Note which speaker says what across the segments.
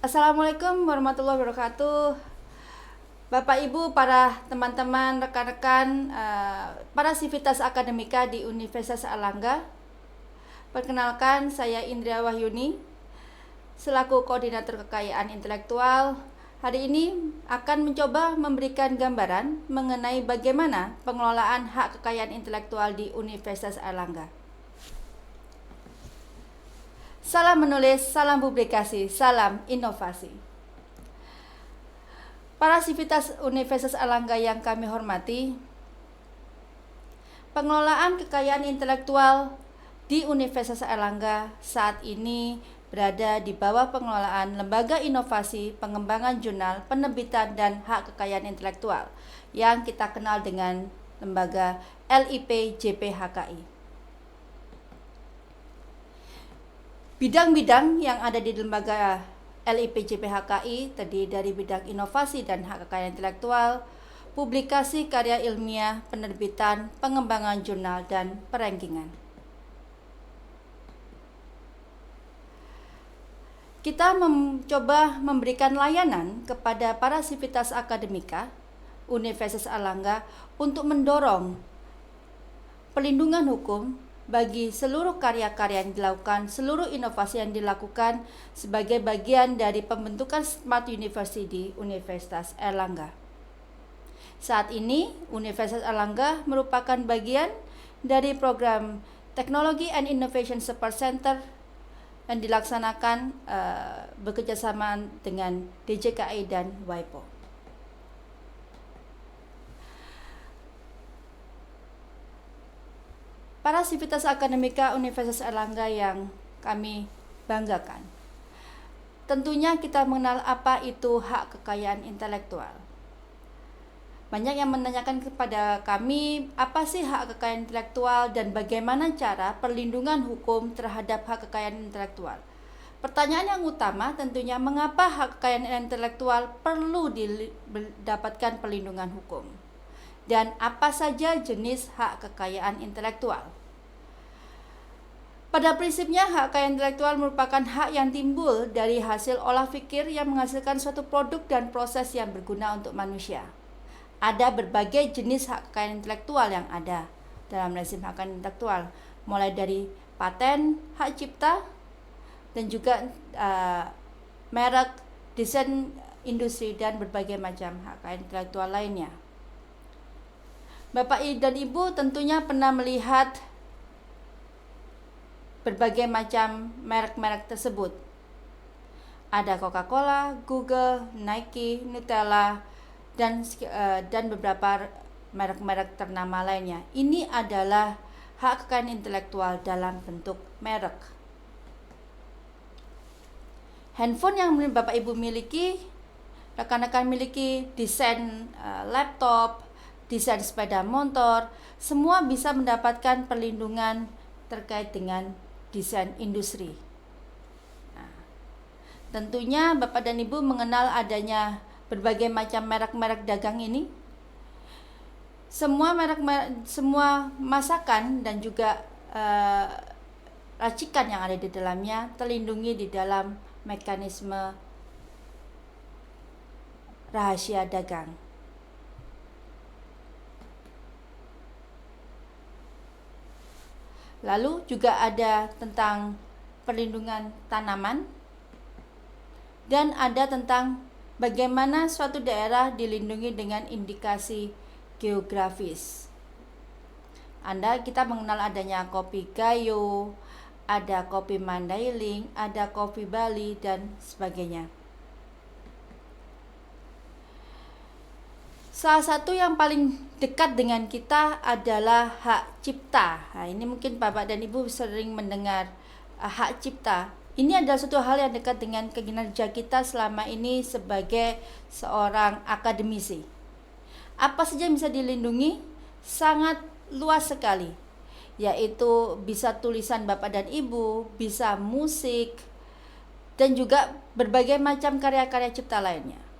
Speaker 1: Assalamualaikum warahmatullahi wabarakatuh. Bapak Ibu, para teman-teman, rekan-rekan, para sivitas akademika di Universitas Airlangga. Perkenalkan, saya Indria Wahyuni selaku koordinator kekayaan intelektual. Hari ini akan mencoba memberikan gambaran mengenai bagaimana pengelolaan hak kekayaan intelektual di Universitas Airlangga. Salam menulis, salam publikasi, salam inovasi. Para sivitas Universitas Airlangga yang kami hormati, pengelolaan kekayaan intelektual di Universitas Airlangga saat ini berada di bawah pengelolaan Lembaga Inovasi Pengembangan Jurnal Penerbitan dan Hak Kekayaan Intelektual yang kita kenal dengan lembaga LIP-JPHKI. Bidang-bidang yang ada di lembaga LIP-JPHKI terdiri dari bidang inovasi dan hak kekayaan intelektual, publikasi karya ilmiah, penerbitan, pengembangan jurnal, dan perankingan. Kita mencoba memberikan layanan kepada para sivitas akademika Universitas Airlangga untuk mendorong pelindungan hukum bagi seluruh karya-karya yang dilakukan, seluruh inovasi yang dilakukan sebagai bagian dari pembentukan Smart University di Universitas Airlangga. Saat ini, Universitas Airlangga merupakan bagian dari program Technology and Innovation Support Center yang dilaksanakan bekerjasama dengan DJKI dan WIPO. Para sivitas akademika Universitas Airlangga yang kami banggakan. Tentunya kita mengenal apa itu hak kekayaan intelektual. Banyak yang menanyakan kepada kami, apa sih hak kekayaan intelektual dan bagaimana cara perlindungan hukum terhadap hak kekayaan intelektual. Pertanyaan yang utama tentunya mengapa hak kekayaan intelektual perlu mendapatkan perlindungan hukum. Dan apa saja jenis hak kekayaan intelektual. Pada prinsipnya, hak kekayaan intelektual merupakan hak yang timbul dari hasil olah pikir yang menghasilkan suatu produk dan proses yang berguna untuk manusia. Ada berbagai jenis hak kekayaan intelektual yang ada dalam rezim hak kekayaan intelektual, mulai dari paten, hak cipta, dan juga merek, desain industri, dan berbagai macam hak kekayaan intelektual lainnya. Bapak dan Ibu tentunya pernah melihat berbagai macam merek-merek tersebut. Ada Coca-Cola, Google, Nike, Nutella, dan beberapa merek-merek ternama lainnya. Ini adalah hak kekayaan intelektual dalam bentuk merek. Handphone yang Bapak Ibu miliki, rekan-rekan miliki, desain laptop, desain sepeda motor, semua bisa mendapatkan perlindungan terkait dengan desain industri. Nah, tentunya Bapak dan Ibu mengenal adanya berbagai macam merek-merek dagang ini. Semua semua masakan dan juga racikan yang ada di dalamnya terlindungi di dalam mekanisme rahasia dagang. Lalu juga ada tentang perlindungan tanaman dan ada tentang bagaimana suatu daerah dilindungi dengan indikasi geografis. Kita mengenal adanya kopi Gayo, ada kopi Mandailing, ada kopi Bali, dan sebagainya. Salah satu yang paling dekat dengan kita adalah hak cipta. Nah, ini mungkin Bapak dan Ibu sering mendengar hak cipta. Ini adalah suatu hal yang dekat dengan kinerja kita selama ini sebagai seorang akademisi. Apa saja yang bisa dilindungi? Sangat luas sekali. Yaitu bisa tulisan Bapak dan Ibu, bisa musik, dan juga berbagai macam karya-karya cipta lainnya.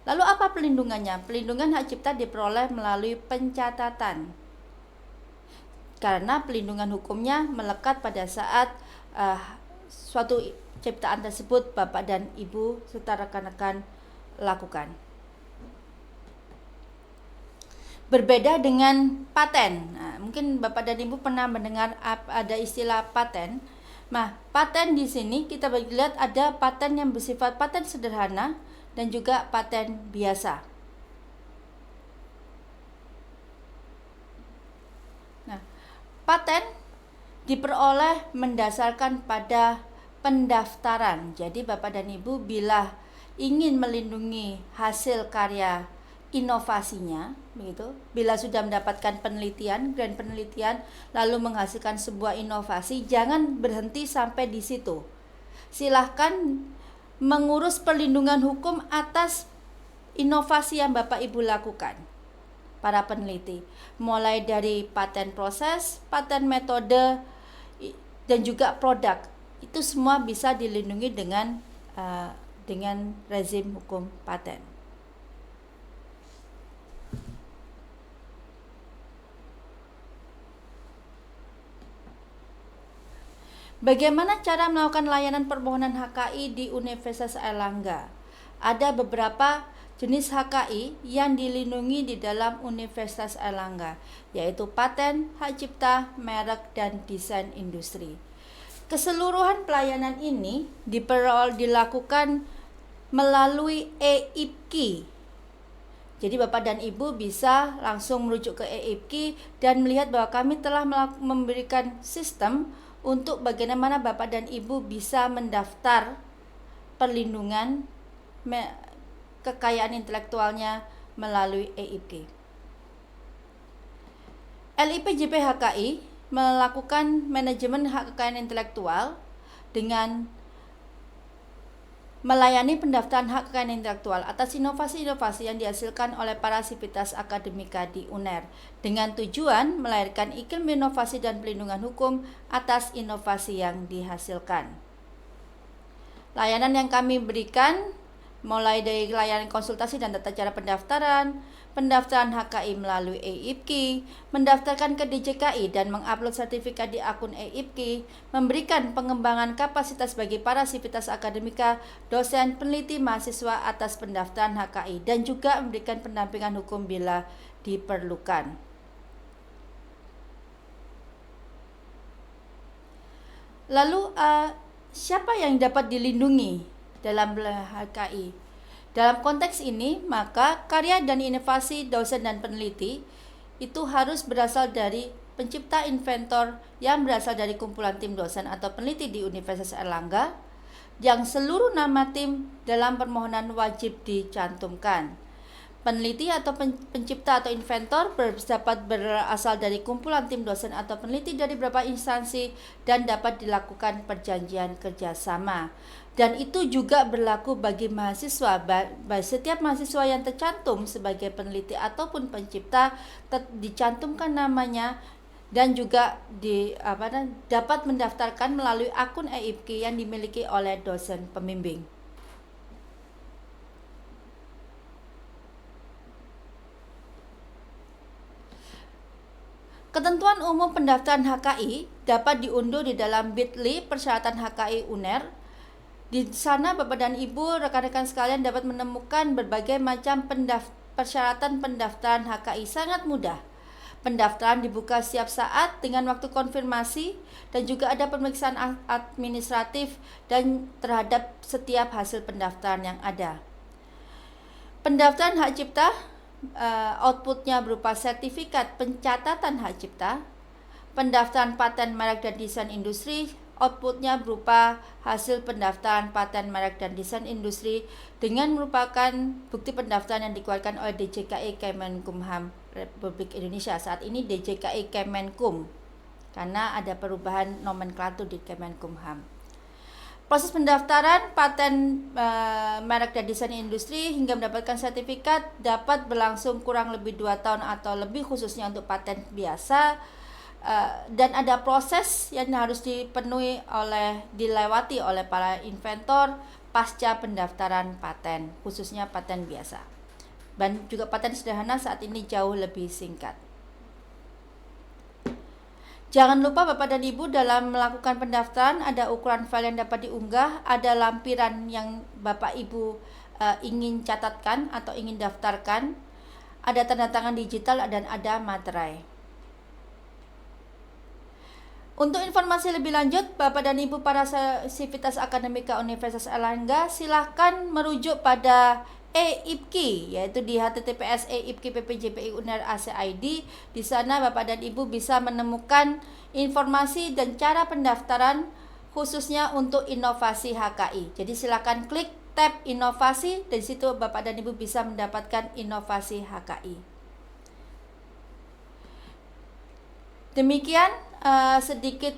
Speaker 1: Lalu apa pelindungannya? Pelindungan hak cipta diperoleh melalui pencatatan. Karena pelindungan hukumnya melekat pada saat suatu ciptaan tersebut Bapak dan Ibu serta rekan-rekan lakukan. Berbeda dengan paten. Nah, mungkin Bapak dan Ibu pernah mendengar ada istilah paten. Nah, paten di sini kita lihat ada paten yang bersifat paten sederhana dan juga paten biasa. Nah, paten diperoleh mendasarkan pada pendaftaran. Jadi Bapak dan Ibu bila ingin melindungi hasil karya inovasinya, begitu. Bila sudah mendapatkan penelitian, grant penelitian, lalu menghasilkan sebuah inovasi, jangan berhenti sampai di situ. Silahkan mengurus perlindungan hukum atas inovasi yang Bapak Ibu lakukan, para peneliti, mulai dari paten proses, paten metode, dan juga produk. Itu semua bisa dilindungi dengan rezim hukum paten. Bagaimana cara melakukan layanan permohonan HKI di Universitas Airlangga? Ada beberapa jenis HKI yang dilindungi di dalam Universitas Airlangga, yaitu paten, hak cipta, merek, dan desain industri. Keseluruhan pelayanan ini dilakukan melalui EIPKI. Jadi Bapak dan Ibu bisa langsung merujuk ke EIPKI dan melihat bahwa kami telah memberikan sistem untuk bagaimana Bapak dan Ibu bisa mendaftar perlindungan kekayaan intelektualnya melalui EIPKI. LIPJP HKI melakukan manajemen hak kekayaan intelektual dengan melayani pendaftaran hak kekayaan intelektual atas inovasi-inovasi yang dihasilkan oleh para sivitas akademika di UNER dengan tujuan melahirkan iklim inovasi dan pelindungan hukum atas inovasi yang dihasilkan. Layanan yang kami berikan mulai dari layanan konsultasi dan tata cara pendaftaran HKI melalui EIPKI, mendaftarkan ke DJKI dan mengupload sertifikat di akun EIPKI, memberikan pengembangan kapasitas bagi para sivitas akademika, dosen, peneliti, mahasiswa atas pendaftaran HKI, dan juga memberikan pendampingan hukum bila diperlukan. Lalu siapa yang dapat dilindungi dalam HKI? Dalam konteks ini, maka karya dan inovasi dosen dan peneliti itu harus berasal dari pencipta inventor yang berasal dari kumpulan tim dosen atau peneliti di Universitas Airlangga, yang seluruh nama tim dalam permohonan wajib dicantumkan. Peneliti atau pencipta atau inventor dapat berasal dari kumpulan tim dosen atau peneliti dari beberapa instansi dan dapat dilakukan perjanjian kerjasama. Dan itu juga berlaku bagi mahasiswa. Setiap mahasiswa yang tercantum sebagai peneliti ataupun pencipta dicantumkan namanya dan juga dapat mendaftarkan melalui akun EIPKI yang dimiliki oleh dosen pembimbing. Ketentuan umum pendaftaran HKI dapat diunduh di dalam bit.ly persyaratan HKI UNER. Di sana Bapak dan Ibu, rekan-rekan sekalian dapat menemukan berbagai macam persyaratan pendaftaran HKI. Sangat mudah. Pendaftaran dibuka setiap saat dengan waktu konfirmasi dan juga ada pemeriksaan administratif dan terhadap setiap hasil pendaftaran yang ada. Pendaftaran hak cipta outputnya berupa sertifikat pencatatan hak cipta. Pendaftaran paten merek dan desain industri outputnya berupa hasil pendaftaran paten merek dan desain industri dengan merupakan bukti pendaftaran yang dikeluarkan oleh DJKI Kemenkumham Republik Indonesia. Saat ini DJKI Kemenkum karena ada perubahan nomenklatur di Kemenkumham. Proses pendaftaran paten merek dan desain industri hingga mendapatkan sertifikat dapat berlangsung kurang lebih 2 tahun atau lebih, khususnya untuk paten biasa, dan ada proses yang harus dilewati oleh para inventor pasca pendaftaran paten, khususnya paten biasa. Dan juga paten sederhana saat ini jauh lebih singkat. Jangan lupa Bapak dan Ibu dalam melakukan pendaftaran ada ukuran file yang dapat diunggah, ada lampiran yang Bapak Ibu ingin catatkan atau ingin daftarkan, ada tanda tangan digital dan ada materai. Untuk informasi lebih lanjut, Bapak dan Ibu para Sivitas Akademika Universitas Airlangga silahkan merujuk pada e-IPKI, yaitu di https eipki.ppjpi.unair.ac.id. Di sana Bapak dan Ibu bisa menemukan informasi dan cara pendaftaran khususnya untuk inovasi HKI. Jadi silakan klik tab inovasi, dari situ Bapak dan Ibu bisa mendapatkan inovasi HKI. Demikian sedikit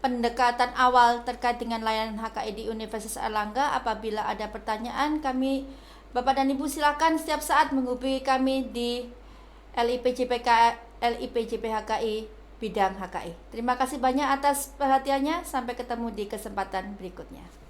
Speaker 1: pendekatan awal terkait dengan layanan HKI di Universitas Airlangga. Apabila ada pertanyaan, Bapak dan Ibu silakan setiap saat menghubungi kami di LIPJP HKI bidang HKI. Terima kasih banyak atas perhatiannya. Sampai ketemu di kesempatan berikutnya.